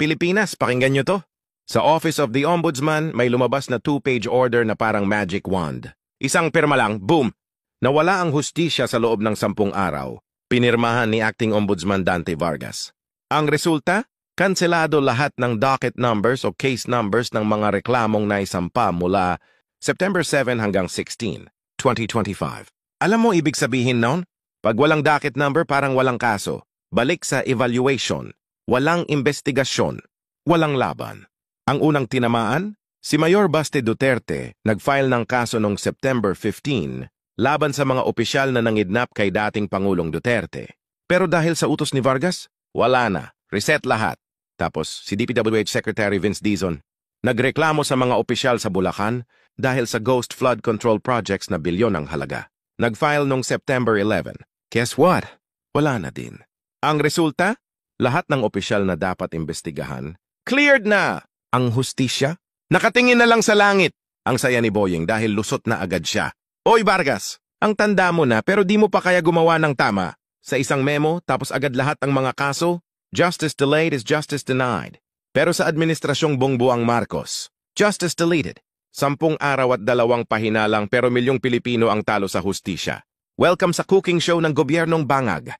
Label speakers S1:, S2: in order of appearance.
S1: Pilipinas, pakinggan nyo to. Sa Office of the Ombudsman, may lumabas na 2-page order na parang magic wand. Isang pirma lang, boom! Nawala ang hustisya sa loob ng 10 araw. Pinirmahan ni Acting Ombudsman Dante Vargas. Ang resulta? Kanselado lahat ng docket numbers o case numbers ng mga reklamong naisampa mula September 7 hanggang 16, 2025. Alam mo ibig sabihin noon? Pag walang docket number parang walang kaso. Balik sa evaluation. Walang investigasyon. Walang laban. Ang unang tinamaan? Si Mayor Baste Duterte nag-file ng kaso noong September 15 laban sa mga opisyal na nangidnap kay dating Pangulong Duterte. Pero dahil sa utos ni Vargas, wala na. Reset lahat. Tapos si DPWH Secretary Vince Dizon nagreklamo sa mga opisyal sa Bulacan dahil sa ghost flood control projects na bilyon ang halaga. Nag-file noong September 11. Guess what? Wala na din. Ang resulta? Lahat ng opisyal na dapat imbestigahan, cleared na! Ang hustisya? Nakatingin na lang sa langit! Ang saya ni Boyeng dahil lusot na agad siya. Oy Vargas, ang tanda mo na pero di mo pa kaya gumawa ng tama. Sa isang memo, tapos agad lahat ang mga kaso, justice delayed is justice denied. Pero sa administrasyong Bongbong Marcos, justice deleted. 10 araw at 2 pahina lang pero milyong Pilipino ang talo sa hustisya. Welcome sa cooking show ng gobyernong Bangag.